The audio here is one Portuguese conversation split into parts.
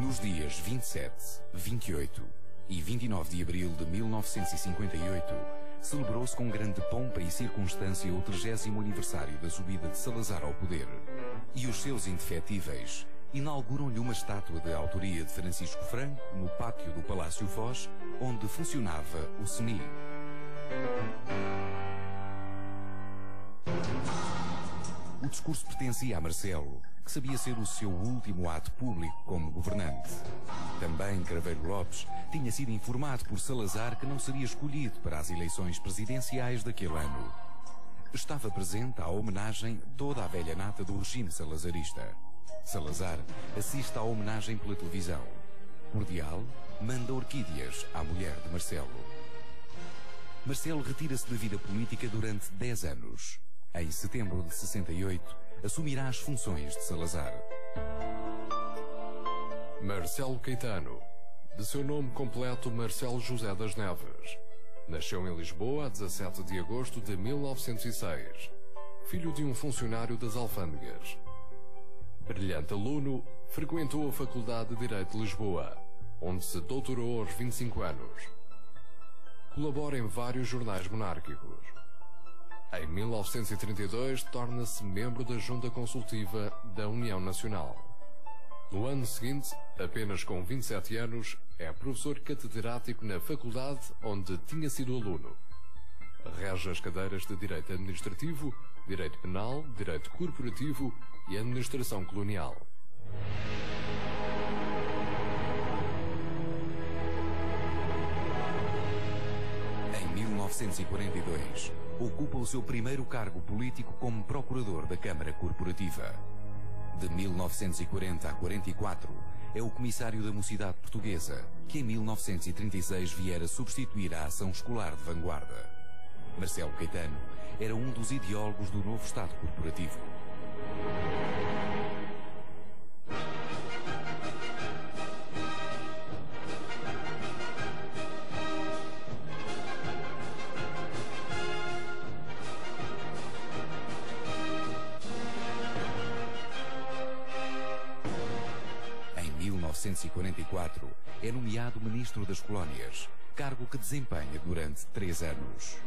Nos dias 27, 28 e 29 de abril de 1958, celebrou-se com grande pompa e circunstância o 30º aniversário da subida de Salazar ao poder. E os seus indefetíveis inauguram-lhe uma estátua de autoria de Francisco Franco no pátio do Palácio Foz, onde funcionava o CNI. O discurso pertencia a Marcelo, que sabia ser o seu último ato público como governante. Também Craveiro Lopes tinha sido informado por Salazar que não seria escolhido para as eleições presidenciais daquele ano. Estava presente à homenagem toda a velha nata do regime salazarista. Salazar assiste à homenagem pela televisão. Cordial manda orquídeas à mulher de Marcelo. Marcelo retira-se da vida política durante 10 anos. Em setembro de 68, assumirá as funções de Salazar. Marcelo Caetano, de seu nome completo Marcelo José das Neves. Nasceu em Lisboa a 17 de agosto de 1906, filho de um funcionário das alfândegas. Brilhante aluno, frequentou a Faculdade de Direito de Lisboa, onde se doutorou aos 25 anos. Colabora em vários jornais monárquicos. Em 1932, torna-se membro da Junta Consultiva da União Nacional. No ano seguinte, apenas com 27 anos, é professor catedrático na faculdade onde tinha sido aluno. Rege as cadeiras de Direito Administrativo, Direito Penal, Direito Corporativo e Administração Colonial. Em 1942, ocupa o seu primeiro cargo político como procurador da Câmara Corporativa. De 1940 a 44, é o comissário da Mocidade Portuguesa, que em 1936 viera substituir a ação escolar de vanguarda. Marcelo Caetano era um dos ideólogos do novo Estado corporativo. Em 1944, é nomeado Ministro das Colónias, cargo que desempenha durante 3 anos.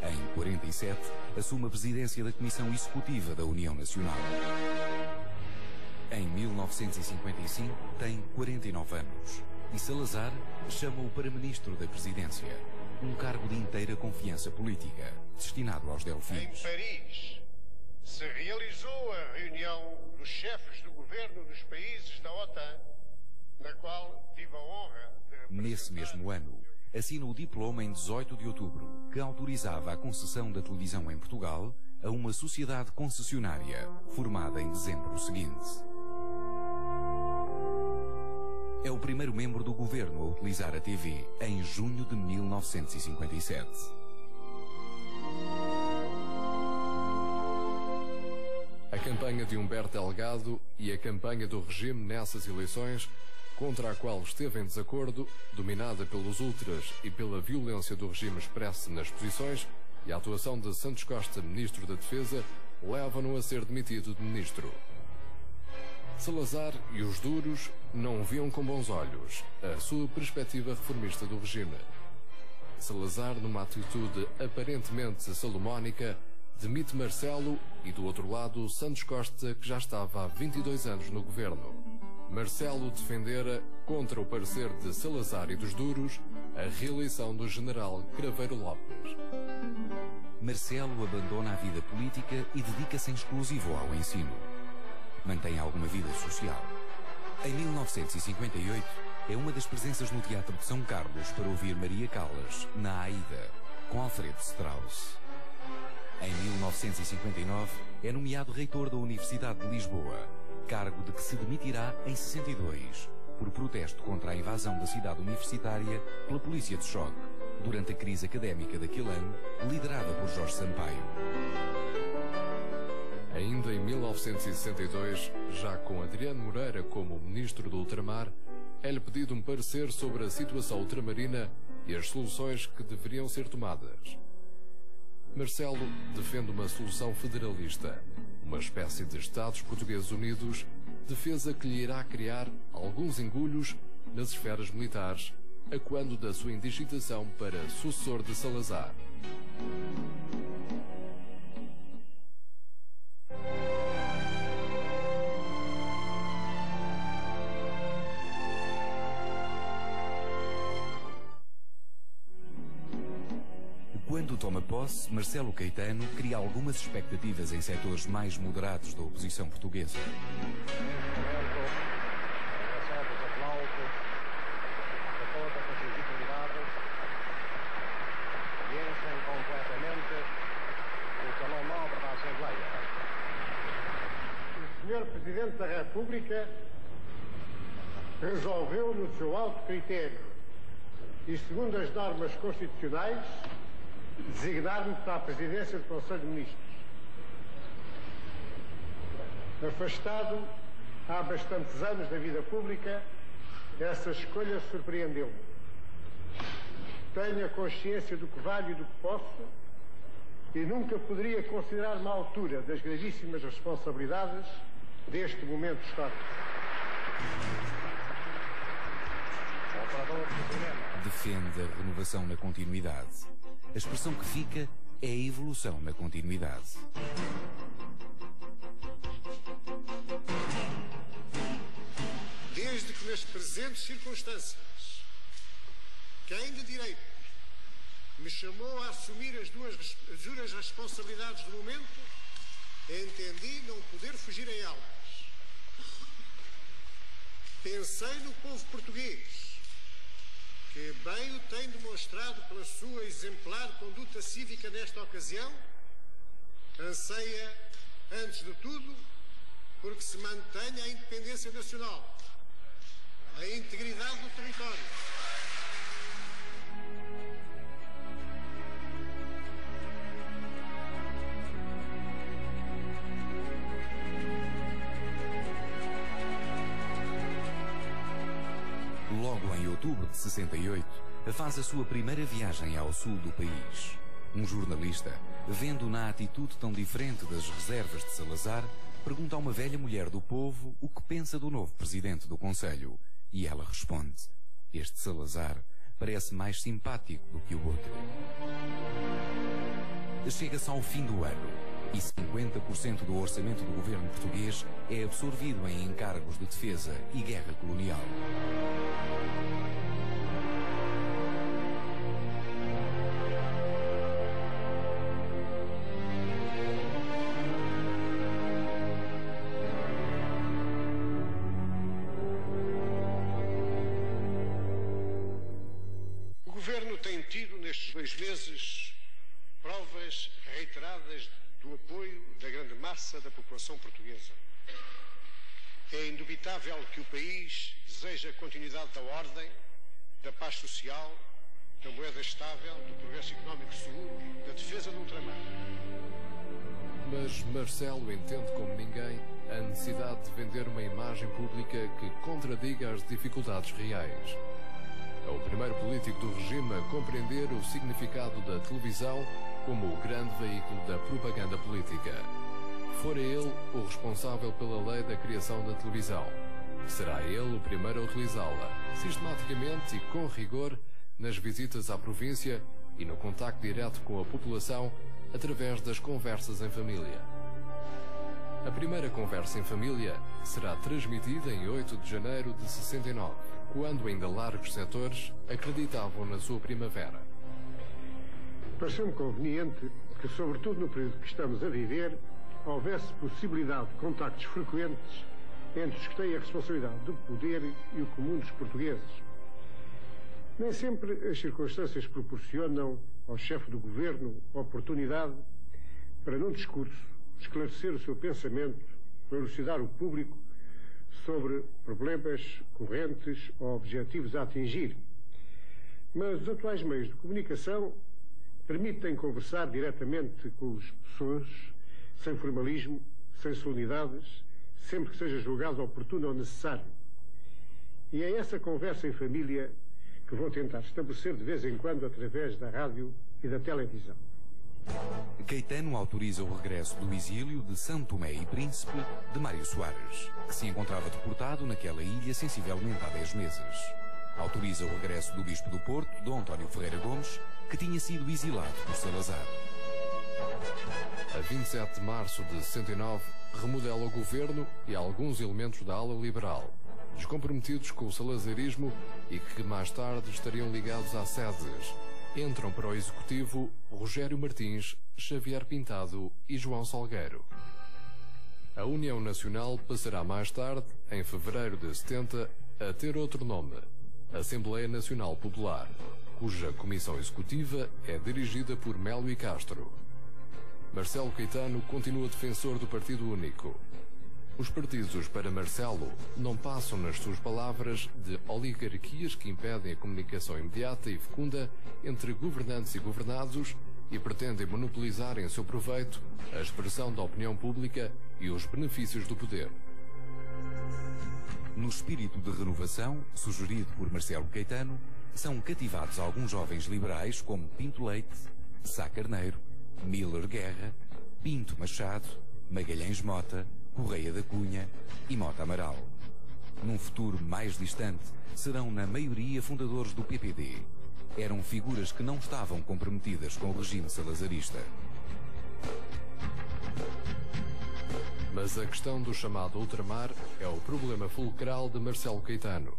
Em 47, assume a presidência da Comissão Executiva da União Nacional. Em 1955, tem 49 anos e Salazar chama-o para Ministro da Presidência, um cargo de inteira confiança política, destinado aos delfins. Em Paris, se realizou a reunião dos chefes do governo dos países da OTAN, na qual tive a honra de representar... Nesse mesmo ano, assina o diploma em 18 de outubro, que autorizava a concessão da televisão em Portugal a uma sociedade concessionária, formada em dezembro seguinte. É o primeiro membro do governo a utilizar a TV, em junho de 1957. A campanha de Humberto Delgado e a campanha do regime nessas eleições, contra a qual esteve em desacordo, dominada pelos ultras e pela violência do regime expresso nas posições, e a atuação de Santos Costa, Ministro da Defesa, levam-no a ser demitido de Ministro. Salazar e os duros não viam com bons olhos a sua perspectiva reformista do regime. Salazar, numa atitude aparentemente salomónica, demite Marcelo e, do outro lado, Santos Costa, que já estava há 22 anos no governo. Marcelo defendera, contra o parecer de Salazar e dos duros, a reeleição do general Craveiro Lopes. Marcelo abandona a vida política e dedica-se em exclusivo ao ensino. Mantém alguma vida social. Em 1958, é uma das presenças no Teatro de São Carlos para ouvir Maria Callas, na Aida, com Alfredo Strauss. Em 1959, é nomeado reitor da Universidade de Lisboa, cargo de que se demitirá em 62, por protesto contra a invasão da cidade universitária pela polícia de choque, durante a crise académica daquele ano, liderada por Jorge Sampaio. Ainda em 1962, já com Adriano Moreira como Ministro do Ultramar, é-lhe pedido um parecer sobre a situação ultramarina e as soluções que deveriam ser tomadas. Marcelo defende uma solução federalista, uma espécie de Estados Portugueses Unidos, defesa que lhe irá criar alguns engulhos nas esferas militares, a quando da sua indigitação para sucessor de Salazar. Quando toma posse, Marcelo Caetano cria algumas expectativas em setores mais moderados da oposição portuguesa. O Sr. Presidente da República resolveu, no seu alto critério e segundo as normas constitucionais, designar-me para a presidência do Conselho de Ministros. Afastado há bastantes anos da vida pública, essa escolha surpreendeu-me. Tenho a consciência do que valho e do que posso e nunca poderia considerar-me à altura das gravíssimas responsabilidades deste momento histórico. Defende a renovação na continuidade. A expressão que fica é a evolução na continuidade. Desde que nas presentes circunstâncias, quem de direito me chamou a assumir as duras responsabilidades do momento, entendi não poder fugir a elas. Pensei no povo português, que bem o tem demonstrado pela sua exemplar conduta cívica nesta ocasião, anseia, antes de tudo, porque se mantenha a independência nacional, a integridade do território. Logo em outubro de 68, faz a sua primeira viagem ao sul do país. Um jornalista, vendo na atitude tão diferente das reservas de Salazar, pergunta a uma velha mulher do povo o que pensa do novo presidente do Conselho. E ela responde: este Salazar parece mais simpático do que o outro. Chega-se ao fim do ano e 50% do orçamento do governo português é absorvido em encargos de defesa e guerra colonial. O governo tem tido nestes 2 meses provas reiteradas do apoio da grande massa da população portuguesa. É indubitável que o país deseja a continuidade da ordem, da paz social, da moeda estável, do progresso económico seguro, da defesa do ultramar. Mas Marcelo entende como ninguém a necessidade de vender uma imagem pública que contradiga as dificuldades reais. É o primeiro político do regime a compreender o significado da televisão como o grande veículo da propaganda política. Fora ele o responsável pela lei da criação da televisão. Será ele o primeiro a utilizá-la, sistematicamente e com rigor, nas visitas à província e no contacto direto com a população através das conversas em família. A primeira conversa em família será transmitida em 8 de janeiro de 69, quando ainda largos setores acreditavam na sua primavera. Pareceu-me conveniente que, sobretudo no período que estamos a viver, houvesse possibilidade de contactos frequentes entre os que têm a responsabilidade do poder e o comum dos portugueses. Nem sempre as circunstâncias proporcionam ao chefe do governo a oportunidade para, num discurso, esclarecer o seu pensamento, para elucidar o público sobre problemas correntes ou objetivos a atingir. Mas os atuais meios de comunicação permitem conversar diretamente com as pessoas, sem formalismo, sem solenidades, sempre que seja julgado oportuno ou necessário. E é essa conversa em família que vou tentar estabelecer de vez em quando através da rádio e da televisão. Caetano autoriza o regresso do exílio de São Tomé e Príncipe de Mário Soares, que se encontrava deportado naquela ilha sensivelmente há 10 meses. Autoriza o regresso do Bispo do Porto, Dom António Ferreira Gomes, que tinha sido exilado por Salazar. A 27 de março de 69, remodela o governo e alguns elementos da ala liberal, descomprometidos com o salazarismo e que mais tarde estariam ligados à SEDES. Entram para o executivo Rogério Martins, Xavier Pintado e João Salgueiro. A União Nacional passará mais tarde, em fevereiro de 70, a ter outro nome, Assembleia Nacional Popular, cuja comissão executiva é dirigida por Melo e Castro. Marcelo Caetano continua defensor do Partido Único. Os partidos, para Marcelo, não passam, nas suas palavras, de oligarquias que impedem a comunicação imediata e fecunda entre governantes e governados e pretendem monopolizar em seu proveito a expressão da opinião pública e os benefícios do poder. No espírito de renovação, sugerido por Marcelo Caetano, são cativados alguns jovens liberais como Pinto Leite, Sá Carneiro, Miller Guerra, Pinto Machado, Magalhães Mota, Correia da Cunha e Mota Amaral. Num futuro mais distante, serão na maioria fundadores do PPD. Eram figuras que não estavam comprometidas com o regime salazarista. Mas a questão do chamado ultramar é o problema fulcral de Marcelo Caetano.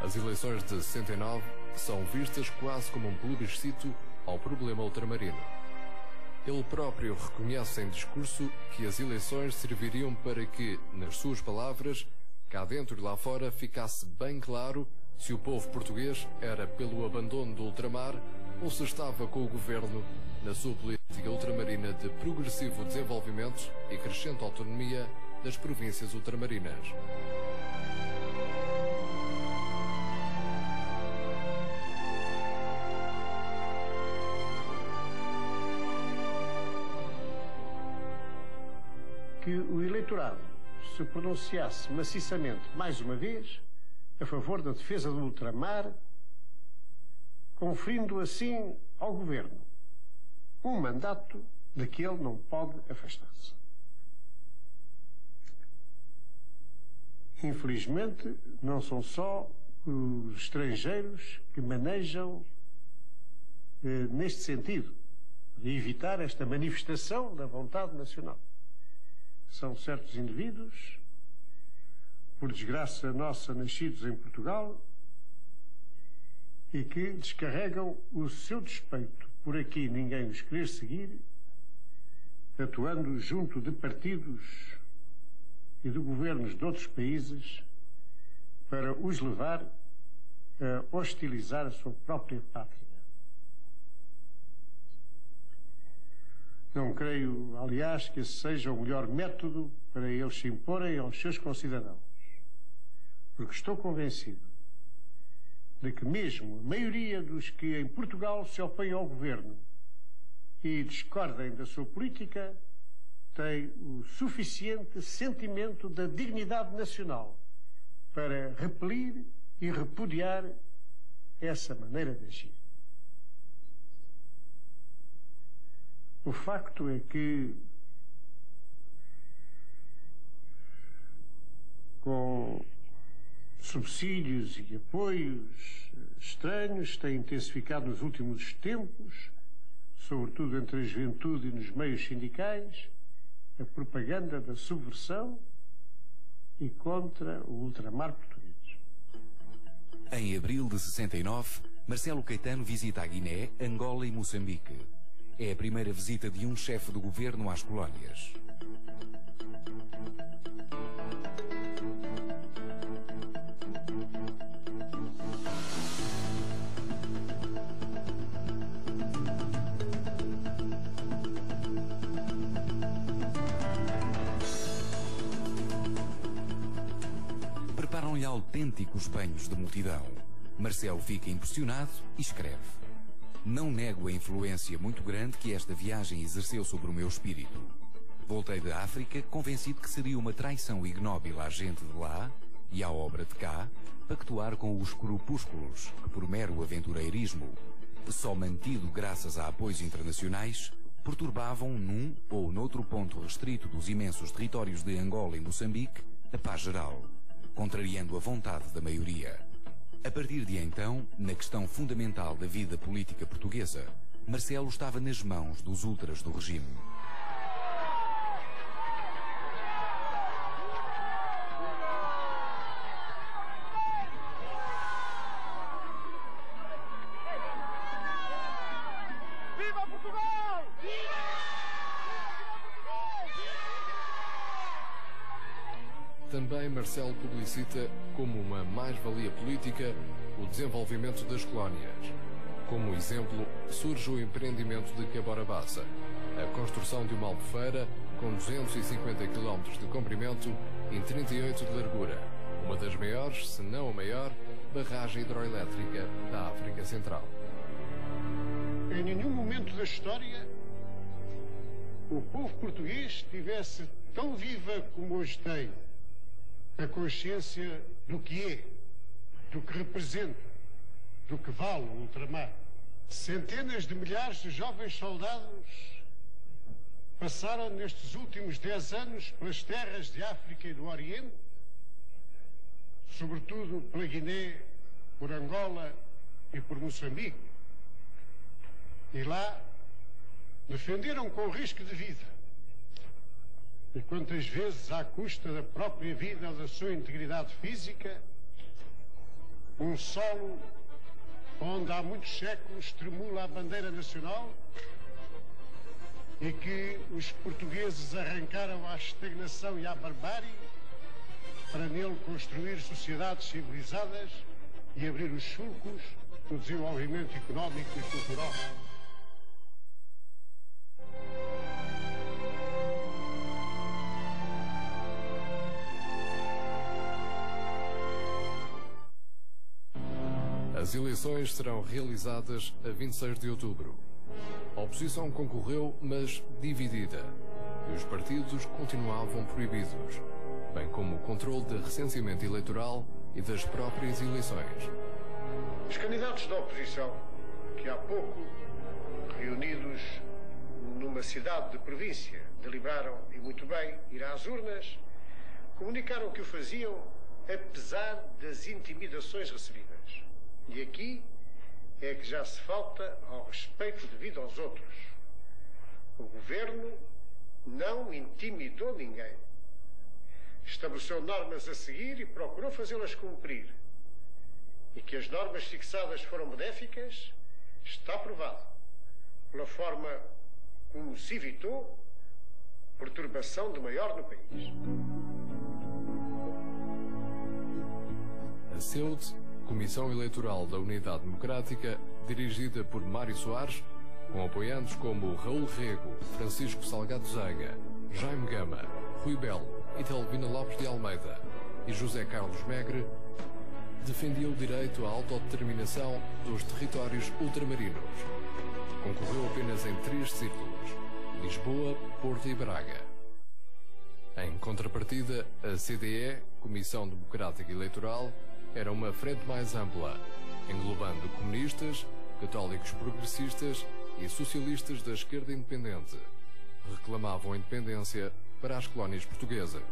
As eleições de 69 são vistas quase como um plebiscito ao problema ultramarino. Ele próprio reconhece em discurso que as eleições serviriam para que, nas suas palavras, cá dentro e lá fora ficasse bem claro se o povo português era pelo abandono do ultramar ou se estava com o governo na sua política ultramarina de progressivo desenvolvimento e crescente autonomia das províncias ultramarinas. Que o eleitorado se pronunciasse maciçamente, mais uma vez, a favor da defesa do ultramar, conferindo assim ao governo um mandato de que ele não pode afastar-se. Infelizmente, não são só os estrangeiros que manejam neste sentido, de evitar esta manifestação da vontade nacional. São certos indivíduos, por desgraça nossa, nascidos em Portugal, e que descarregam o seu despeito por aqui ninguém os querer seguir, atuando junto de partidos e de governos de outros países para os levar a hostilizar a sua própria pátria. Não creio, aliás, que esse seja o melhor método para eles se imporem aos seus concidadãos, porque estou convencido de que mesmo a maioria dos que em Portugal se opõem ao governo e discordem da sua política tem o suficiente sentimento da dignidade nacional para repelir e repudiar essa maneira de agir. O facto é que, com subsídios e apoios estranhos, tem intensificado nos últimos tempos, sobretudo entre a juventude e nos meios sindicais, a propaganda da subversão e contra o ultramar português. Em abril de 69, Marcelo Caetano visita a Guiné, Angola e Moçambique. É a primeira visita de um chefe do governo às colónias. Preparam-lhe autênticos banhos de multidão. Marcelo fica impressionado e escreve: Não nego a influência muito grande que esta viagem exerceu sobre o meu espírito. Voltei da África convencido que seria uma traição ignóbil à gente de lá e à obra de cá pactuar com os corpúsculos que, por mero aventureirismo, só mantido graças a apoios internacionais, perturbavam num ou noutro ponto restrito dos imensos territórios de Angola e Moçambique a paz geral, contrariando a vontade da maioria. A partir de então, na questão fundamental da vida política portuguesa, Marcelo estava nas mãos dos ultras do regime. Viva Portugal! Viva! Também Marcelo publicita como uma mais-valia política o desenvolvimento das colónias. Como exemplo, surge o empreendimento de Caborabaça, a construção de uma albufeira com 250 km de comprimento e 38 de largura, uma das maiores, se não a maior, barragem hidroelétrica da África Central. Em nenhum momento da história o povo português tivesse tão viva como hoje tem a consciência do que é, do que representa, do que vale o ultramar. Centenas de milhares de jovens soldados passaram nestes últimos 10 anos pelas terras de África e do Oriente, sobretudo pela Guiné, por Angola e por Moçambique. E lá defenderam com risco de vida, e quantas vezes à custa da própria vida ou da sua integridade física, um solo onde há muitos séculos tremula a bandeira nacional e que os portugueses arrancaram à estagnação e à barbárie para nele construir sociedades civilizadas e abrir os sulcos do desenvolvimento económico e cultural. As eleições serão realizadas a 26 de outubro. A oposição concorreu, mas dividida, e os partidos continuavam proibidos, bem como o controle de recenseamento eleitoral e das próprias eleições. Os candidatos da oposição, que há pouco, reunidos numa cidade de província, deliberaram, e muito bem, ir às urnas, comunicaram que o faziam apesar das intimidações recebidas. E aqui é que já se falta ao respeito devido aos outros. O governo não intimidou ninguém. Estabeleceu normas a seguir e procurou fazê-las cumprir. E que as normas fixadas foram benéficas, está provado pela forma como se evitou perturbação de maior no país. A CEUD, Comissão Eleitoral da Unidade Democrática, dirigida por Mário Soares, com apoiantes como Raul Rego, Francisco Salgado Zaga, Jaime Gama, Rui Belo, Italvina Lopes de Almeida e José Carlos Megre, defendia o direito à autodeterminação dos territórios ultramarinos. Concorreu apenas em 3 círculos: Lisboa, Porto e Braga. Em contrapartida, a CDE, Comissão Democrática Eleitoral, era uma frente mais ampla, englobando comunistas, católicos progressistas e socialistas da esquerda independente. Reclamavam a independência para as colónias portuguesas.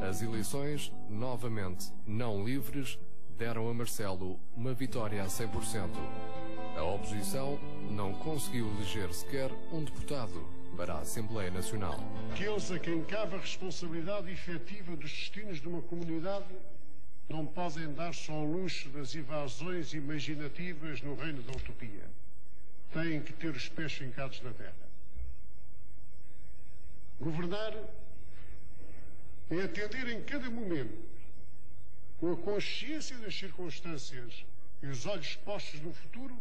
As eleições, novamente não livres, deram a Marcelo uma vitória a 100%. A oposição não conseguiu eleger sequer um deputado para a Assembleia Nacional. Aqueles a quem cabe a responsabilidade efetiva dos destinos de uma comunidade não podem dar-se ao luxo das evasões imaginativas no reino da utopia. Têm que ter os pés fincados na terra. Governar é atender em cada momento, com a consciência das circunstâncias e os olhos postos no futuro,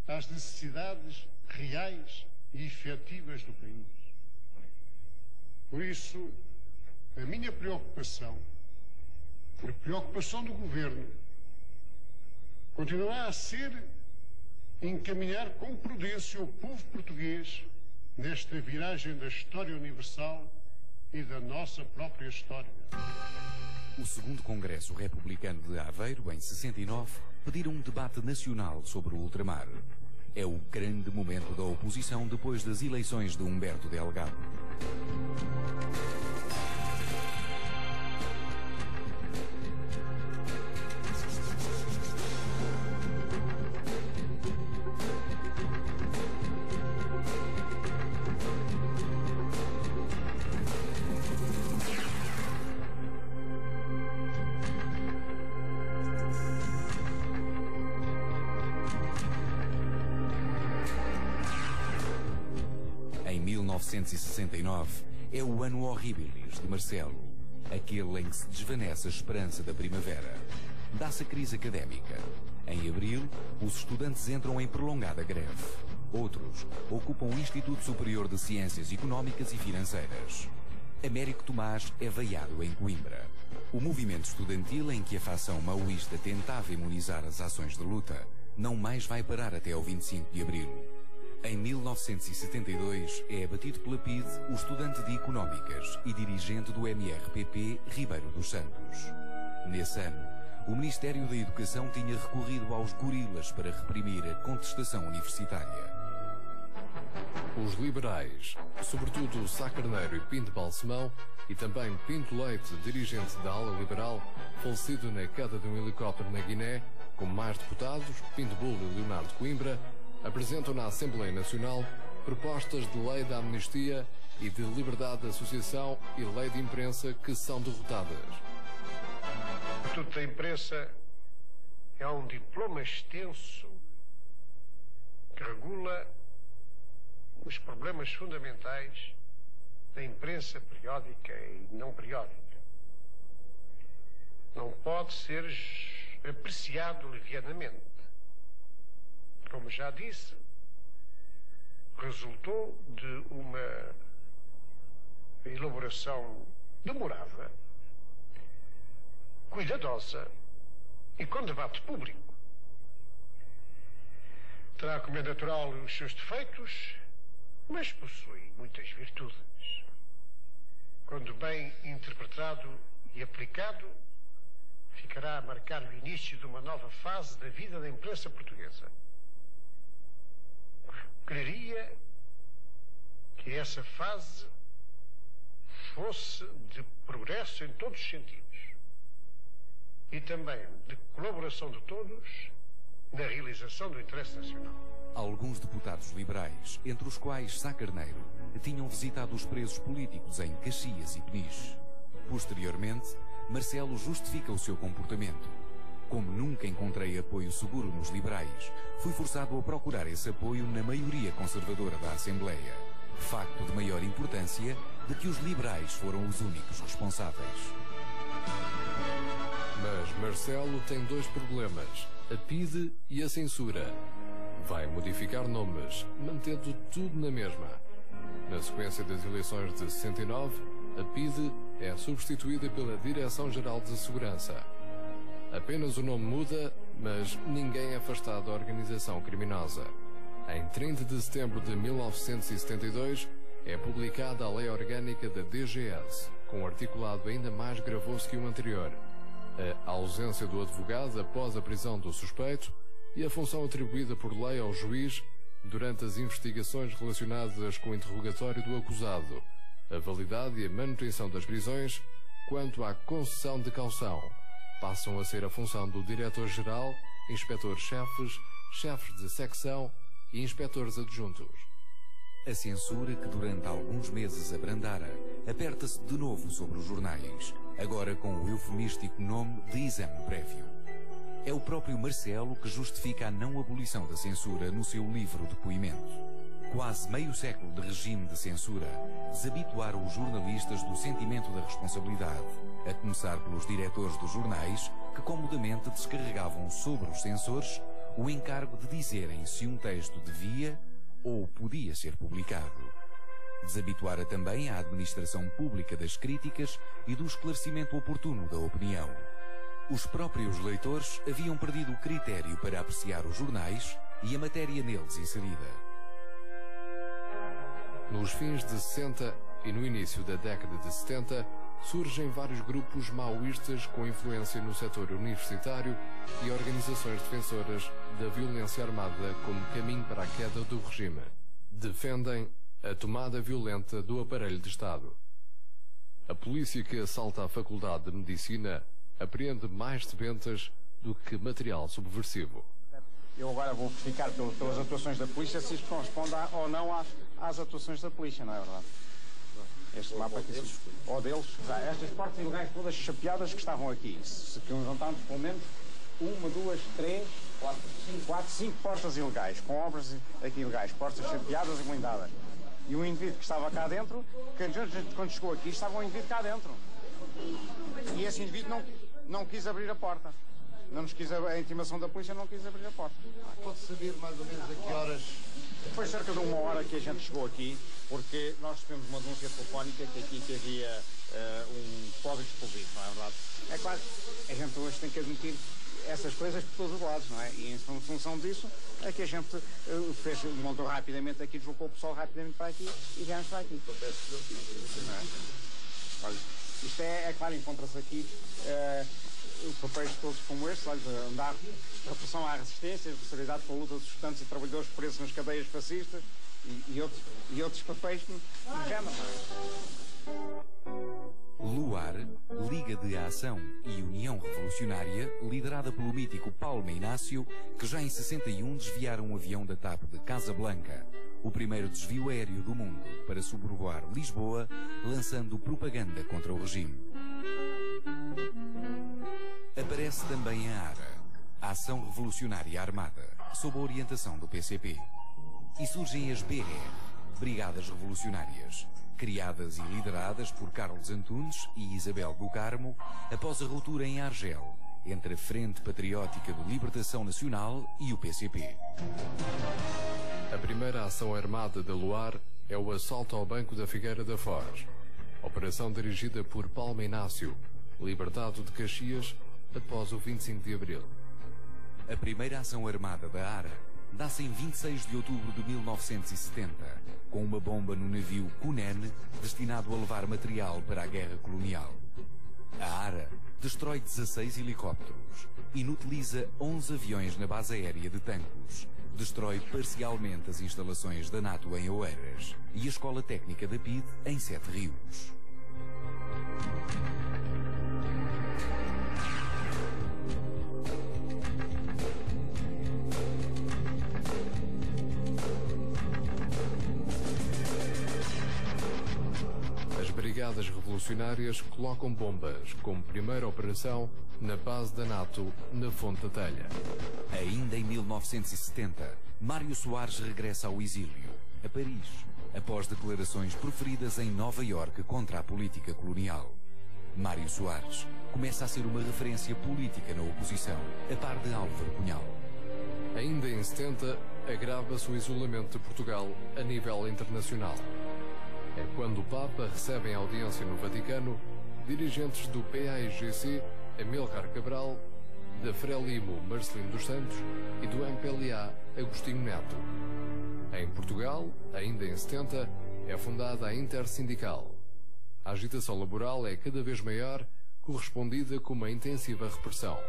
às necessidades reais e efetivas do país. Por isso, A minha preocupação, a preocupação do Governo, continuará a ser encaminhar com prudência o povo português nesta viragem da história universal e da nossa própria história. O segundo Congresso Republicano de Aveiro, em 69, pediram um debate nacional sobre o ultramar. É o grande momento da oposição depois das eleições de Humberto Delgado. Em 1969 é o ano horribilis de Marcelo, aquele em que se desvanece a esperança da primavera. Dá-se a crise académica. Em abril, os estudantes entram em prolongada greve. Outros ocupam o Instituto Superior de Ciências Económicas e Financeiras. Américo Tomás é vaiado em Coimbra. O movimento estudantil em que a facção maoísta tentava imunizar as ações de luta não mais vai parar até ao 25 de abril. Em 1972 é abatido pela PIDE o estudante de Económicas e dirigente do MRPP, Ribeiro dos Santos. Nesse ano, o Ministério da Educação tinha recorrido aos gorilas para reprimir a contestação universitária. Os liberais, sobretudo Sá Carneiro e Pinto Balsemão, e também Pinto Leite, dirigente da ala liberal, falecido na queda de um helicóptero na Guiné, com mais deputados, Pinto Bulo e Leonardo Coimbra, apresentam na Assembleia Nacional propostas de lei da amnistia e de liberdade de associação e lei de imprensa que são derrotadas. O Estatuto da Imprensa é um diploma extenso que regula os problemas fundamentais da imprensa periódica e não periódica. Não pode ser apreciado levianamente. Como já disse, resultou de uma elaboração demorada, cuidadosa e com debate público. Terá, como é natural, os seus defeitos, mas possui muitas virtudes. Quando bem interpretado e aplicado, ficará a marcar o início de uma nova fase da vida da imprensa portuguesa. Queria que essa fase fosse de progresso em todos os sentidos e também de colaboração de todos na realização do interesse nacional. Alguns deputados liberais, entre os quais Sá Carneiro, tinham visitado os presos políticos em Caxias e Peniche. Posteriormente, Marcelo justifica o seu comportamento. Como nunca encontrei apoio seguro nos liberais, fui forçado a procurar esse apoio na maioria conservadora da Assembleia. Facto de maior importância de que os liberais foram os únicos responsáveis. Mas Marcelo tem dois problemas, a PIDE e a censura. Vai modificar nomes, mantendo tudo na mesma. Na sequência das eleições de 69, a PIDE é substituída pela Direção-Geral de Segurança. Apenas o nome muda, mas ninguém é afastado da organização criminosa. Em 30 de setembro de 1972, é publicada a Lei Orgânica da DGS, com um articulado ainda mais gravoso que o anterior. A ausência do advogado após a prisão do suspeito e a função atribuída por lei ao juiz durante as investigações relacionadas com o interrogatório do acusado, a validade e a manutenção das prisões, quanto à concessão de caução, passam a ser a função do diretor-geral, inspetores-chefes, chefes de secção e inspetores adjuntos. A censura que durante alguns meses abrandara, aperta-se de novo sobre os jornais, agora com o eufemístico nome de exame prévio. É o próprio Marcelo que justifica a não abolição da censura no seu livro depoimento. Quase meio século de regime de censura desabituaram os jornalistas do sentimento da responsabilidade, a começar pelos diretores dos jornais, que comodamente descarregavam sobre os censores o encargo de dizerem se um texto devia ou podia ser publicado. Desabituara também a administração pública das críticas e do esclarecimento oportuno da opinião. Os próprios leitores haviam perdido o critério para apreciar os jornais e a matéria neles inserida. Nos fins de 60 e no início da década de 70, surgem vários grupos maoístas com influência no setor universitário e organizações defensoras da violência armada como caminho para a queda do regime. Defendem a tomada violenta do aparelho de Estado. A polícia que assalta a Faculdade de Medicina apreende mais sebentas do que material subversivo. Eu agora vou verificar pelas atuações da polícia se isto corresponde ou não às atuações da polícia, não é verdade? Este mapa aqui, ou deles, estas portas ilegais todas chapeadas que estavam aqui, que juntamos pelo menos 1, 2, 3, 4, 5 portas ilegais, com obras aqui ilegais, portas chapeadas e blindadas. E o indivíduo que estava cá dentro, quando chegou aqui, estava um indivíduo cá dentro. E esse indivíduo não quis abrir a porta. Não nos quis, a intimação da polícia não quis abrir a porta. Pode saber mais ou menos a que horas? Foi cerca de 1 hora que a gente chegou aqui, porque nós recebemos uma denúncia telefónica que havia um código explosivo, não é verdade? É claro, a gente hoje tem que admitir essas coisas por todos os lados, não é? E em função disso é que a gente montou rapidamente aqui, deslocou o pessoal rapidamente para aqui e viemos para aqui. Não é? Olha, isto é claro, encontra-se aqui papéis todos como estes, olha, andar repressão à resistência, solidariedade com a luta dos estudantes e trabalhadores presos nas cadeias fascistas e outros papéis do género. LUAR, Liga de Ação e União Revolucionária, liderada pelo mítico Palma Inácio, que já em 61 desviaram um avião da TAP de Casablanca, o primeiro desvio aéreo do mundo, para sobrevoar Lisboa, lançando propaganda contra o regime. Aparece também a ARA, a Ação Revolucionária Armada, sob a orientação do PCP. E surgem as BR, Brigadas Revolucionárias, criadas e lideradas por Carlos Antunes e Isabel do Carmo após a ruptura em Argel, entre a Frente Patriótica de Libertação Nacional e o PCP. A primeira ação armada da LUAR é o assalto ao Banco da Figueira da Foz, operação dirigida por Palma Inácio, libertado de Caxias após o 25 de Abril. A primeira ação armada da ARA dá-se em 26 de outubro de 1970, com uma bomba no navio Cunene, destinado a levar material para a guerra colonial. A ARA destrói 16 helicópteros, inutiliza 11 aviões na base aérea de Tancos, destrói parcialmente as instalações da NATO em Oeiras e a Escola Técnica da PIDE em Sete Rios. Brigadas revolucionárias colocam bombas como primeira operação na base da NATO na Fonte da Telha. Ainda em 1970, Mário Soares regressa ao exílio, a Paris, após declarações proferidas em Nova Iorque contra a política colonial. Mário Soares começa a ser uma referência política na oposição, a par de Álvaro Cunhal. Ainda em 70, agrava-se o isolamento de Portugal a nível internacional. É quando o Papa recebe em audiência no Vaticano dirigentes do PAIGC, Amílcar Cabral, da Frelimo Marcelino dos Santos e do MPLA Agostinho Neto. Em Portugal, ainda em 70, é fundada a Intersindical. A agitação laboral é cada vez maior, correspondida com uma intensiva repressão.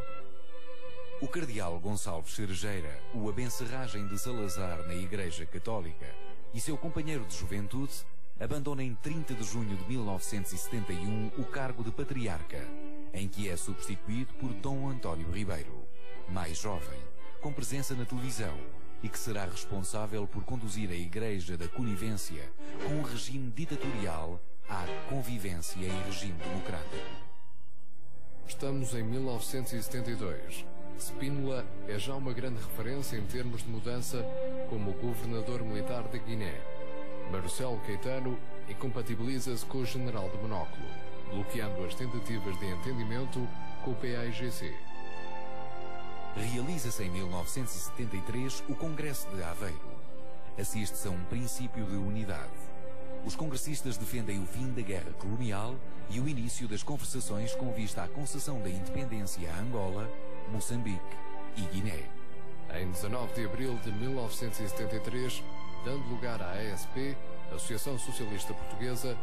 O cardeal Gonçalves Cerejeira, o abencerragem de Salazar na Igreja Católica, e seu companheiro de juventude abandona em 30 de junho de 1971 o cargo de patriarca, em que é substituído por Dom António Ribeiro, mais jovem, com presença na televisão e que será responsável por conduzir a Igreja da Conivência com um regime ditatorial à convivência em regime democrático. Estamos em 1972. Spínola é já uma grande referência em termos de mudança como governador militar da Guiné. Marcelo Caetano incompatibiliza-se com o general de monóculo, bloqueando as tentativas de entendimento com o PAIGC. Realiza-se em 1973 o Congresso de Aveiro. Assiste-se a um princípio de unidade. Os congressistas defendem o fim da guerra colonial e o início das conversações com vista à concessão da independência a Angola, Moçambique e Guiné. Em 19 de abril de 1973, dando lugar à ASP, Associação Socialista Portuguesa,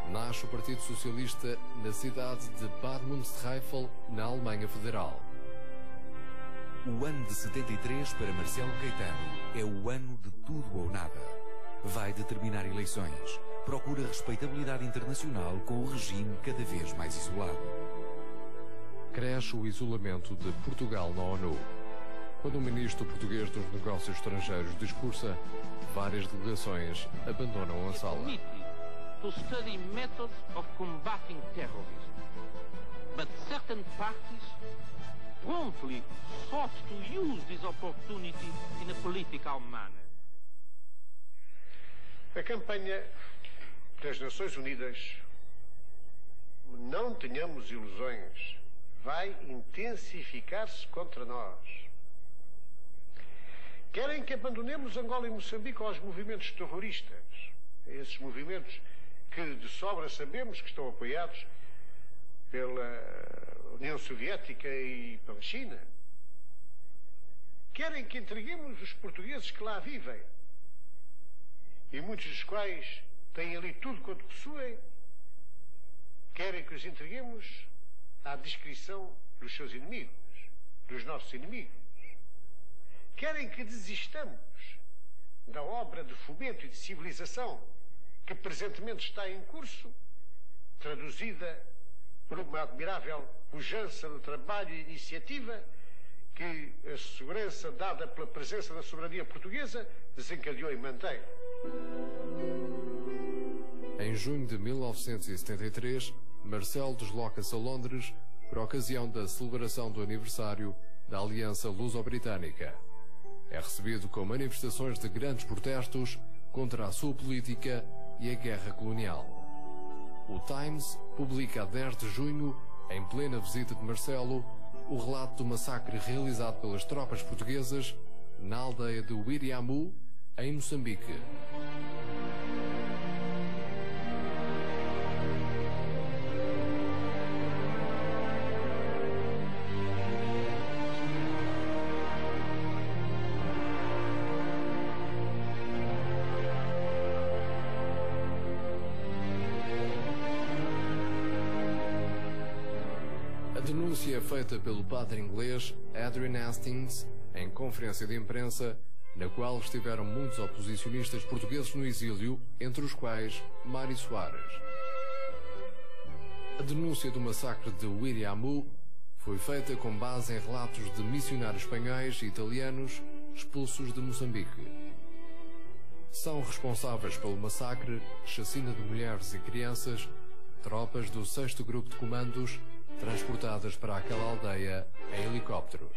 nasce o Partido Socialista na cidade de Bad Münstereifel, na Alemanha Federal. O ano de 73 para Marcelo Caetano é o ano de tudo ou nada. Vai determinar eleições. Procura respeitabilidade internacional com o regime cada vez mais isolado. Cresce o isolamento de Portugal na ONU. Quando o ministro português dos Negócios Estrangeiros discursa, várias delegações abandonam a sala. To study methods of combating terrorism, but certain parties promptly sought to use this opportunity in a political manner. A campanha das Nações Unidas, não tenhamos ilusões, vai intensificar-se contra nós. Querem que abandonemos Angola e Moçambique aos movimentos terroristas, esses movimentos que de sobra sabemos que estão apoiados pela União Soviética e pela China. Querem que entreguemos os portugueses que lá vivem, e muitos dos quais têm ali tudo quanto possuem. Querem que os entreguemos à discrição dos seus inimigos, dos nossos inimigos. Querem que desistamos da obra de fomento e de civilização que presentemente está em curso, traduzida por uma admirável pujança de trabalho e iniciativa que a segurança dada pela presença da soberania portuguesa desencadeou e mantém. Em junho de 1973, Marcelo desloca-se a Londres por ocasião da celebração do aniversário da Aliança Luso-Britânica. É recebido com manifestações de grandes protestos contra a sua política e a guerra colonial. O Times publica a 10 de junho, em plena visita de Marcelo, o relato do massacre realizado pelas tropas portuguesas na aldeia de Wiriamu, em Moçambique. A denúncia feita pelo padre inglês Adrian Hastings em conferência de imprensa, na qual estiveram muitos oposicionistas portugueses no exílio, entre os quais Mário Soares. A denúncia do massacre de Wiriamu foi feita com base em relatos de missionários espanhóis e italianos expulsos de Moçambique. São responsáveis pelo massacre, chacina de mulheres e crianças, tropas do 6º Grupo de Comandos, transportadas para aquela aldeia em helicópteros.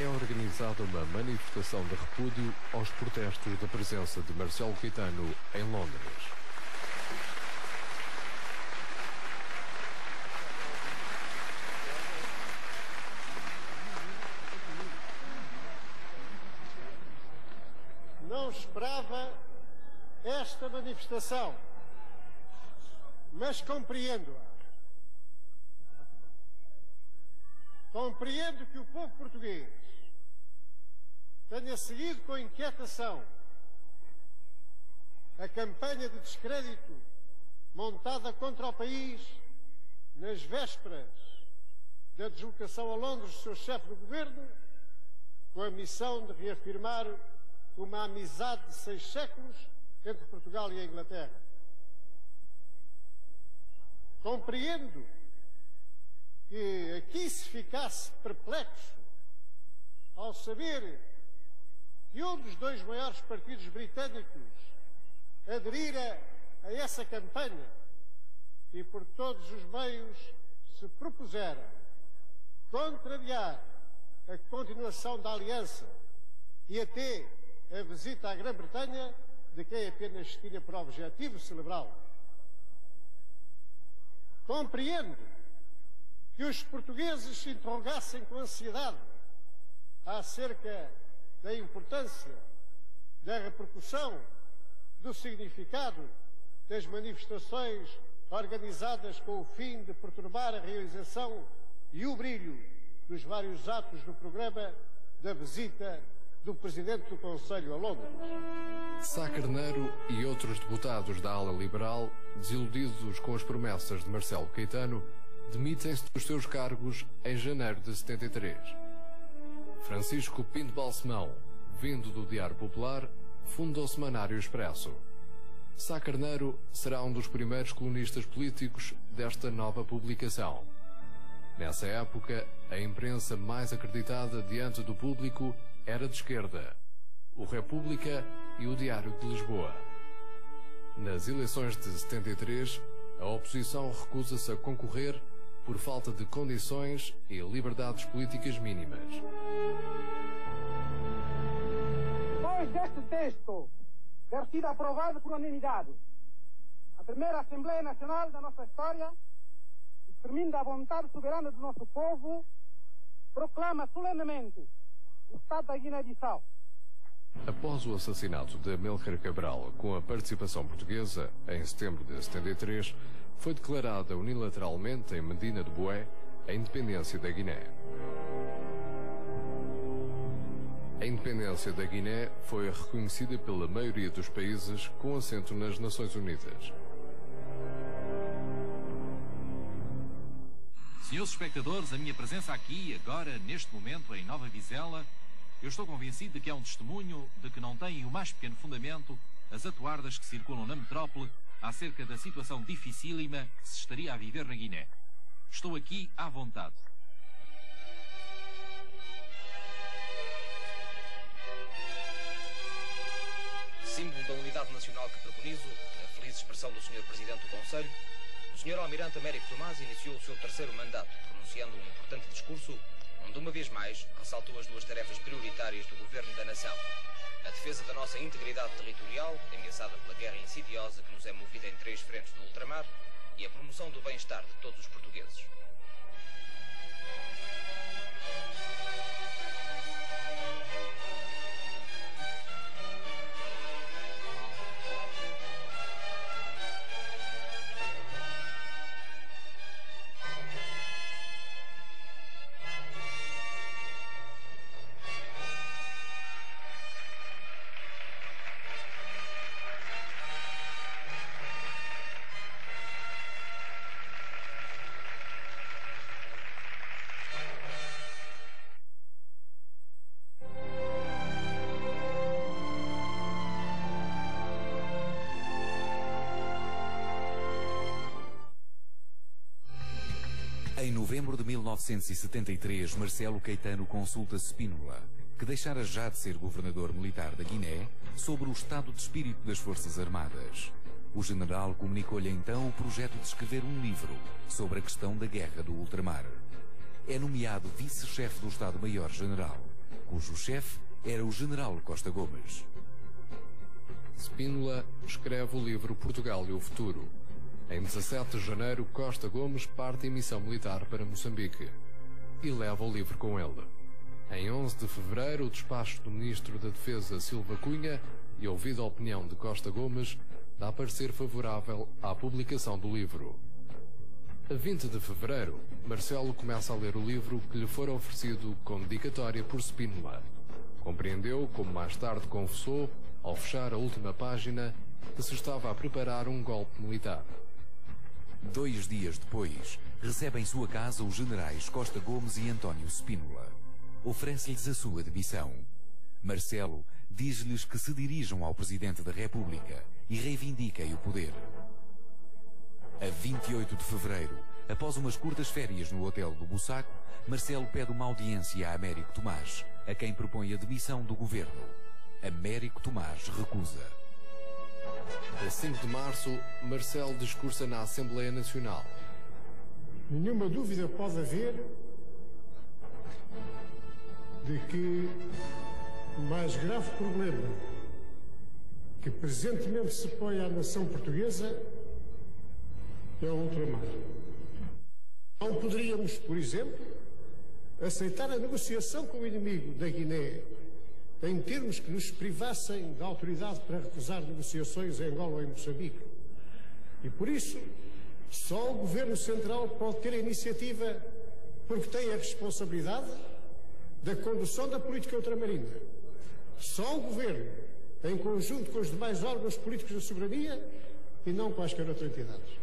É organizada uma manifestação de repúdio aos protestos da presença de Marcelo Caetano em Londres. Não esperava esta manifestação, mas compreendo-a. Compreendo que o povo português tenha seguido com inquietação a campanha de descrédito montada contra o país nas vésperas da deslocação a Londres do seu chefe do governo, com a missão de reafirmar uma amizade de 6 séculos entre Portugal e a Inglaterra. Compreendo que aqui se ficasse perplexo ao saber que um dos 2 maiores partidos britânicos aderira a essa campanha e por todos os meios se propusera contrariar a continuação da aliança e até a visita à Grã-Bretanha, de quem apenas tinha por objetivo celebrá-la. Compreendo que os portugueses se interrogassem com ansiedade acerca da importância, da repercussão, do significado das manifestações organizadas com o fim de perturbar a realização e o brilho dos vários atos do programa da visita do Presidente do Conselho a Londres. Sá Carneiro e outros deputados da ala liberal, desiludidos com as promessas de Marcelo Caetano, demitem-se dos seus cargos em janeiro de 73. Francisco Pinto Balsemão, vindo do Diário Popular, funda o Semanário Expresso. Sá Carneiro será um dos primeiros colunistas políticos desta nova publicação. Nessa época, a imprensa mais acreditada diante do público era de esquerda, o República e o Diário de Lisboa. Nas eleições de 73, a oposição recusa-se a concorrer por falta de condições e liberdades políticas mínimas. Depois deste texto ter sido aprovado por unanimidade, a primeira Assembleia Nacional da nossa história, exprimindo a vontade soberana do nosso povo, proclama solenemente o Estado da Guiné-Bissau. Após o assassinato de Amílcar Cabral com a participação portuguesa, em setembro de 73, foi declarada unilateralmente em Medina de Boé a independência da Guiné. A independência da Guiné foi reconhecida pela maioria dos países com assento nas Nações Unidas. Senhores espectadores, a minha presença aqui, agora, neste momento, em Nova Vizela, eu estou convencido de que é um testemunho de que não têm o mais pequeno fundamento as atuardas que circulam na metrópole acerca da situação dificílima que se estaria a viver na Guiné. Estou aqui à vontade. Símbolo da unidade nacional que preconizo, a feliz expressão do Sr. Presidente do Conselho, o Sr. Almirante Américo Tomás iniciou o seu terceiro mandato, pronunciando um importante discurso onde, uma vez mais, ressaltou as duas tarefas prioritárias do Governo da Nação: a defesa da nossa integridade territorial, ameaçada pela guerra insidiosa que nos é movida em 3 frentes do ultramar, e a promoção do bem-estar de todos os portugueses. Em novembro de 1973, Marcelo Caetano consulta Spínola, que deixara já de ser governador militar da Guiné, sobre o estado de espírito das Forças Armadas. O general comunicou-lhe então o projeto de escrever um livro sobre a questão da guerra do ultramar. É nomeado vice-chefe do Estado-Maior-General, cujo chefe era o general Costa Gomes. Spínola escreve o livro Portugal e o Futuro. Em 17 de janeiro, Costa Gomes parte em missão militar para Moçambique e leva o livro com ele. Em 11 de fevereiro, o despacho do Ministro da Defesa, Silva Cunha, e ouvida a opinião de Costa Gomes, dá parecer favorável à publicação do livro. A 20 de fevereiro, Marcelo começa a ler o livro que lhe fora oferecido com dedicatória por Spínola. Compreendeu, como mais tarde confessou, ao fechar a última página, que se estava a preparar um golpe militar. 2 dias depois, recebe em sua casa os generais Costa Gomes e António Spínola. Oferece-lhes a sua demissão. Marcelo diz-lhes que se dirijam ao Presidente da República e reivindiquem o poder. A 28 de fevereiro, após umas curtas férias no hotel do Bussaco, Marcelo pede uma audiência a Américo Tomás, a quem propõe a demissão do governo. Américo Tomás recusa. A 5 de março, Marcelo discursa na Assembleia Nacional. Nenhuma dúvida pode haver de que o mais grave problema que presentemente se põe à nação portuguesa é o ultramar. Não poderíamos, por exemplo, aceitar a negociação com o inimigo da Guiné em termos que nos privassem da autoridade para recusar negociações em Angola ou em Moçambique. E por isso, só o Governo Central pode ter a iniciativa, porque tem a responsabilidade da condução da política ultramarina. Só o Governo, em conjunto com os demais órgãos políticos da soberania e não quaisquer outras entidades.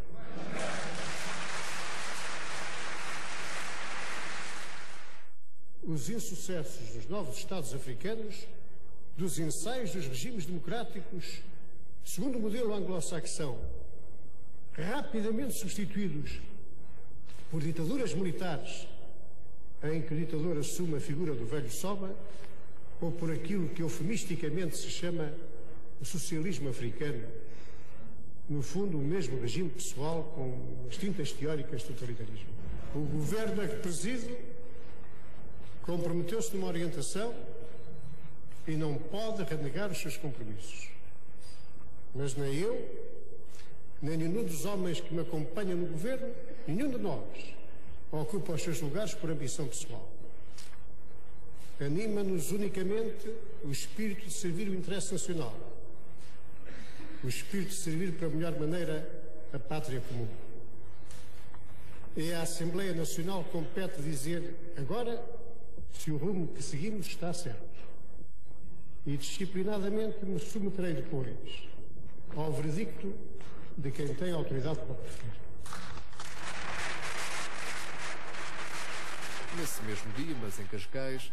Os insucessos dos novos Estados africanos, dos ensaios dos regimes democráticos, segundo o modelo anglo-saxão, rapidamente substituídos por ditaduras militares, em que o ditador assume a figura do velho Soba, ou por aquilo que eufemisticamente se chama o socialismo africano, no fundo o mesmo regime pessoal com as tintas teóricas do totalitarismo. O governo a que presido comprometeu-se numa orientação e não pode renegar os seus compromissos. Mas nem eu, nem nenhum dos homens que me acompanham no governo, nenhum de nós, ocupa os seus lugares por ambição pessoal. Anima-nos unicamente o espírito de servir o interesse nacional, o espírito de servir para a melhor maneira a pátria comum. É à Assembleia Nacional que compete dizer agora se o rumo que seguimos está certo. E disciplinadamente me submeterei depois ao veredicto de quem tem autoridade para o preferir. Nesse mesmo dia, mas em Cascais,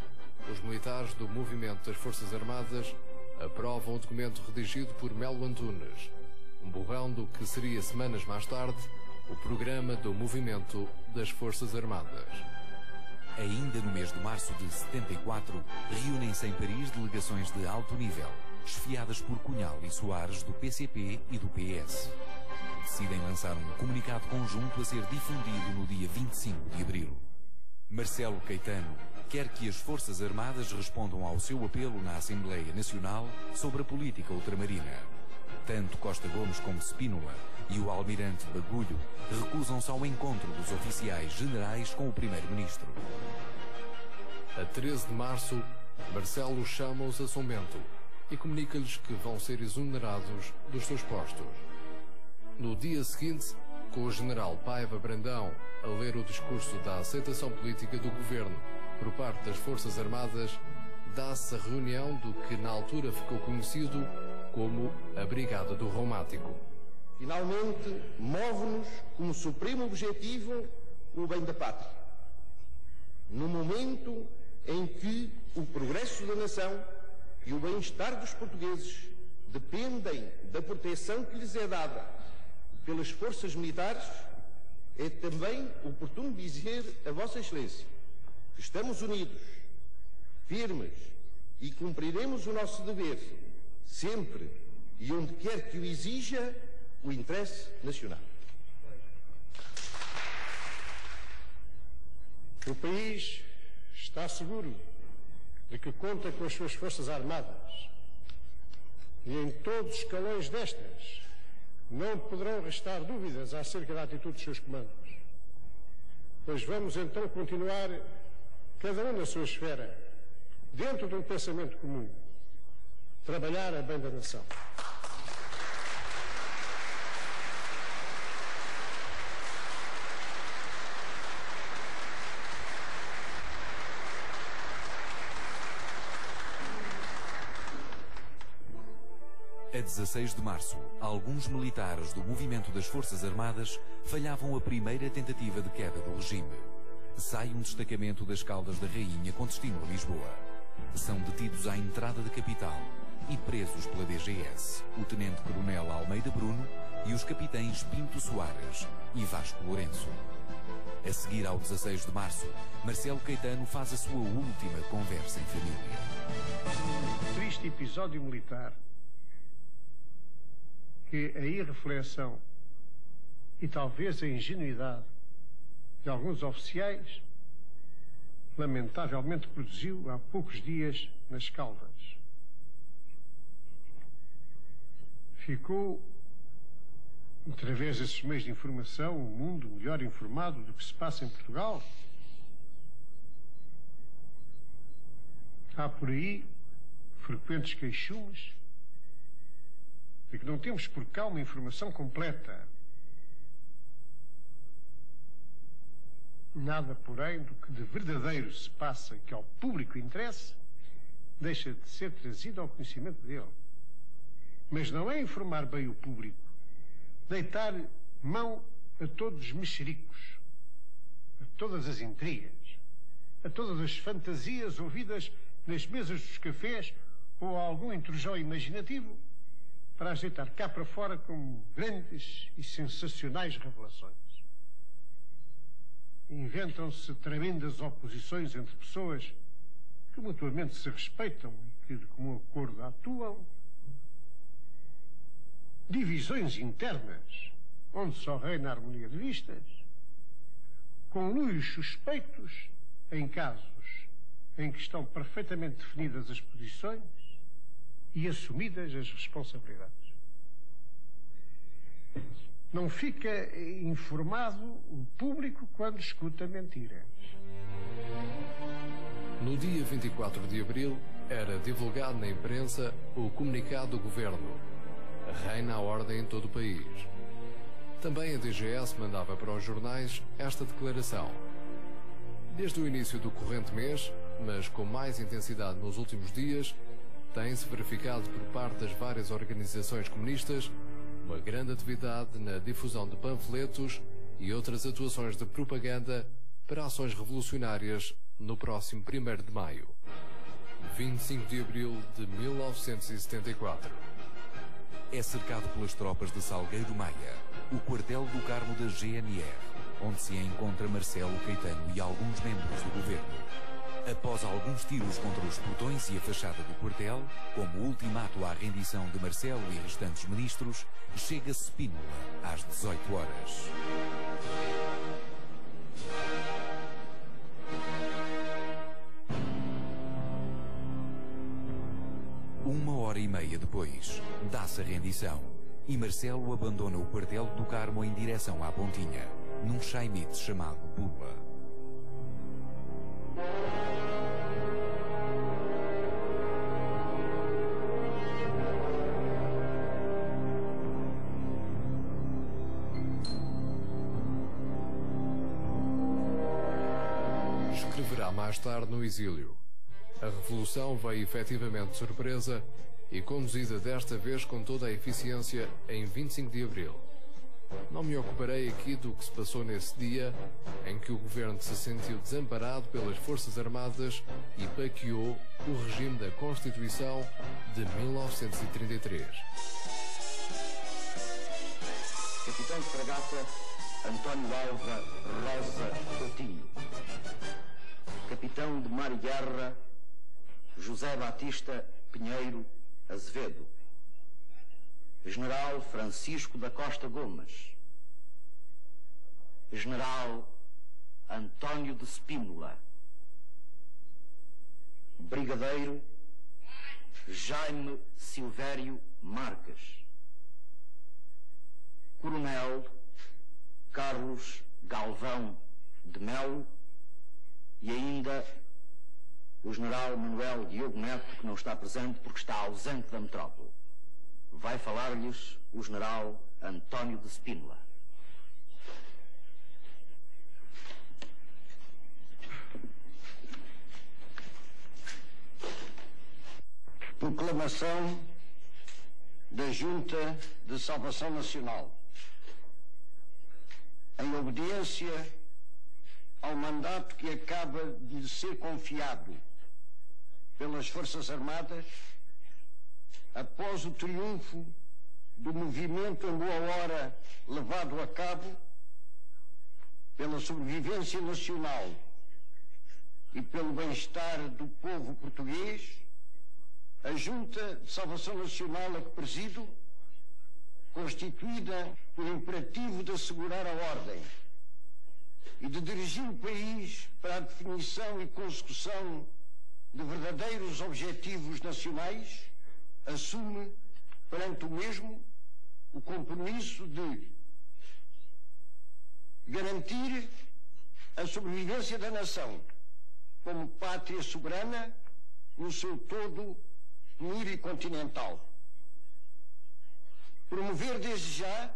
os militares do Movimento das Forças Armadas aprovam o documento redigido por Melo Antunes, um borrão do que seria semanas mais tarde o programa do Movimento das Forças Armadas. Ainda no mês de março de 74, reúnem-se em Paris delegações de alto nível, chefiadas por Cunhal e Soares do PCP e do PS. Decidem lançar um comunicado conjunto a ser difundido no dia 25 de abril. Marcelo Caetano quer que as Forças Armadas respondam ao seu apelo na Assembleia Nacional sobre a política ultramarina. Tanto Costa Gomes como Spínola e o almirante Bagulho recusam-se ao encontro dos oficiais generais com o primeiro-ministro. A 13 de março, Marcelo chama-os a São Bento e comunica-lhes que vão ser exonerados dos seus postos. No dia seguinte, com o general Paiva Brandão a ler o discurso da aceitação política do governo por parte das Forças Armadas, dá-se a reunião do que na altura ficou conhecido como a Brigada do Reumático. Finalmente, move-nos como supremo objetivo o bem da pátria. No momento em que o progresso da nação e o bem-estar dos portugueses dependem da proteção que lhes é dada pelas forças militares, é também oportuno dizer a Vossa Excelência que estamos unidos, firmes e cumpriremos o nosso dever, sempre e onde quer que o exija o interesse nacional. O país está seguro de que conta com as suas Forças Armadas e em todos os escalões destas não poderão restar dúvidas acerca da atitude dos seus comandos. Pois vamos então continuar, cada um na sua esfera, dentro de um pensamento comum, trabalhar a bem da nação. A 16 de março, alguns militares do Movimento das Forças Armadas falhavam a primeira tentativa de queda do regime. Sai um destacamento das Caldas da Rainha com destino a Lisboa. São detidos à entrada da capital e presos pela DGS, o Tenente-Coronel Almeida Bruno e os capitães Pinto Soares e Vasco Lourenço. A seguir ao 16 de março, Marcelo Caetano faz a sua última conversa em família. Um triste episódio militar que a irreflexão e talvez a ingenuidade de alguns oficiais lamentavelmente produziu há poucos dias nas Caldas. Ficou, através desses meios de informação, o mundo melhor informado do que se passa em Portugal? Há por aí frequentes queixumes de que não temos por cá uma informação completa. Nada, porém, do que de verdadeiro se passa e que ao público interessa, deixa de ser trazido ao conhecimento dele. Mas não é informar bem o público, deitar mão a todos os mexericos, a todas as intrigas, a todas as fantasias ouvidas nas mesas dos cafés ou a algum intrujão imaginativo para as deitar cá para fora como grandes e sensacionais revelações. Inventam-se tremendas oposições entre pessoas que mutuamente se respeitam e que de comum acordo atuam. Divisões internas, onde só reina a harmonia de vistas. Conluios suspeitos em casos em que estão perfeitamente definidas as posições e assumidas as responsabilidades. Não fica informado o público quando escuta mentiras. No dia 24 de abril, era divulgado na imprensa o comunicado do Governo. Reina a ordem em todo o país. Também a DGS mandava para os jornais esta declaração. Desde o início do corrente mês, mas com mais intensidade nos últimos dias, tem-se verificado por parte das várias organizações comunistas uma grande atividade na difusão de panfletos e outras atuações de propaganda para ações revolucionárias no próximo 1º de maio, 25 de abril de 1974. É cercado pelas tropas de Salgueiro Maia, o quartel do Carmo da GNR, onde se encontra Marcelo Caetano e alguns membros do governo. Após alguns tiros contra os portões e a fachada do quartel, como ultimato à rendição de Marcelo e restantes ministros, chega Spínola às 18 horas. Uma hora e meia depois, dá-se a rendição e Marcelo abandona o quartel do Carmo em direção à Pontinha, num chaimite chamado Bula. Escreverá mais tarde no exílio. A revolução veio efetivamente de surpresa e conduzida desta vez com toda a eficiência em 25 de abril. Não me ocuparei aqui do que se passou nesse dia em que o governo se sentiu desamparado pelas Forças Armadas e baqueou o regime da Constituição de 1933. Capitão de Fragata António Alva Rosa Coutinho. Capitão de Mar e Guerra José Batista Pinheiro Azevedo. General Francisco da Costa Gomes. General António de Spínola. Brigadeiro Jaime Silvério Marques. Coronel Carlos Galvão de Melo e ainda o general Manuel Diogo Neto, que não está presente porque está ausente da metrópole. Vai falar-lhes o general António de Spínola. Proclamação da Junta de Salvação Nacional. Em obediência ao mandato que acaba de ser confiado pelas Forças Armadas, após o triunfo do movimento em boa hora levado a cabo pela sobrevivência nacional e pelo bem-estar do povo português, a Junta de Salvação Nacional a que presido, constituída por imperativo de assegurar a ordem e de dirigir o país para a definição e consecução de verdadeiros objetivos nacionais, assume perante o mesmo o compromisso de garantir a sobrevivência da nação como pátria soberana no seu todo pluricontinental. Promover desde já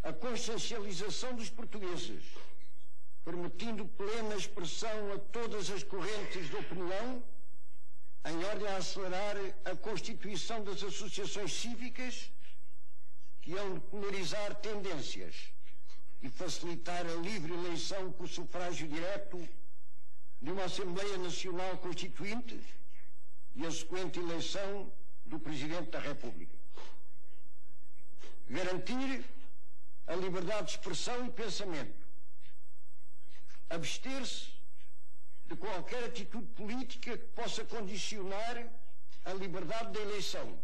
a consciencialização dos portugueses, permitindo plena expressão a todas as correntes de opinião, em ordem a acelerar a constituição das associações cívicas que hão de polarizar tendências e facilitar a livre eleição por sufrágio direto de uma Assembleia Nacional Constituinte e a sequente eleição do Presidente da República. Garantir a liberdade de expressão e pensamento. Abster-se de qualquer atitude política que possa condicionar a liberdade da eleição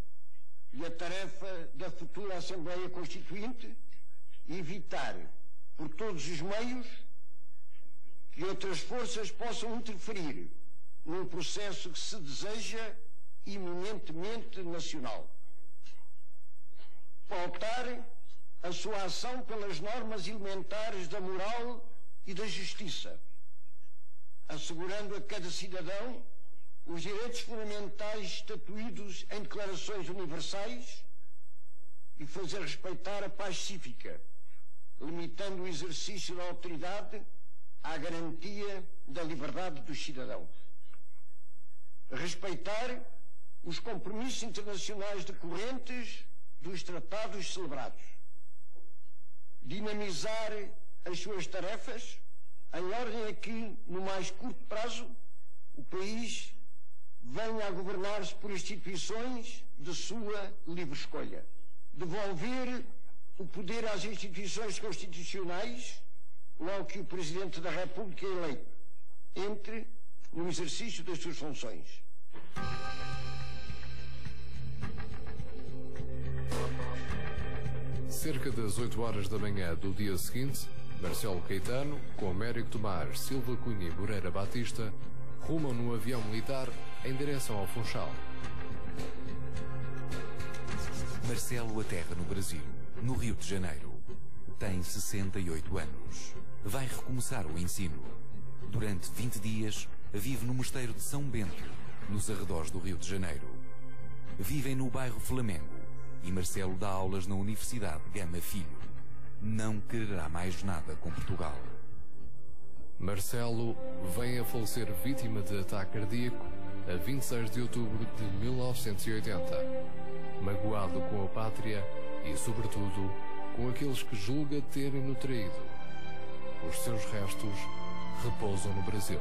e a tarefa da futura Assembleia Constituinte e evitar, por todos os meios, que outras forças possam interferir num processo que se deseja eminentemente nacional. Pautar a sua ação pelas normas elementares da moral e da justiça, assegurando a cada cidadão os direitos fundamentais estatuídos em declarações universais e fazer respeitar a paz cívica, limitando o exercício da autoridade à garantia da liberdade dos cidadãos. Respeitar os compromissos internacionais decorrentes dos tratados celebrados. Dinamizar as suas tarefas em ordem a que, no mais curto prazo, o país venha a governar-se por instituições de sua livre escolha. Devolver o poder às instituições constitucionais, logo que o Presidente da República é eleito, entre no exercício das suas funções. Cerca das 8 horas da manhã do dia seguinte, Marcelo Caetano, com Américo Tomás Silva Cunha e Moreira Batista, rumam num avião militar em direção ao Funchal. Marcelo aterra no Brasil, no Rio de Janeiro. Tem 68 anos. Vai recomeçar o ensino. Durante 20 dias, vive no mosteiro de São Bento, nos arredores do Rio de Janeiro. Vivem no bairro Flamengo e Marcelo dá aulas na Universidade Gama Filho. Não quererá mais nada com Portugal. Marcelo vem a falecer vítima de ataque cardíaco a 26 de outubro de 1980, magoado com a pátria e, sobretudo, com aqueles que julga terem-no traído. Os seus restos repousam no Brasil.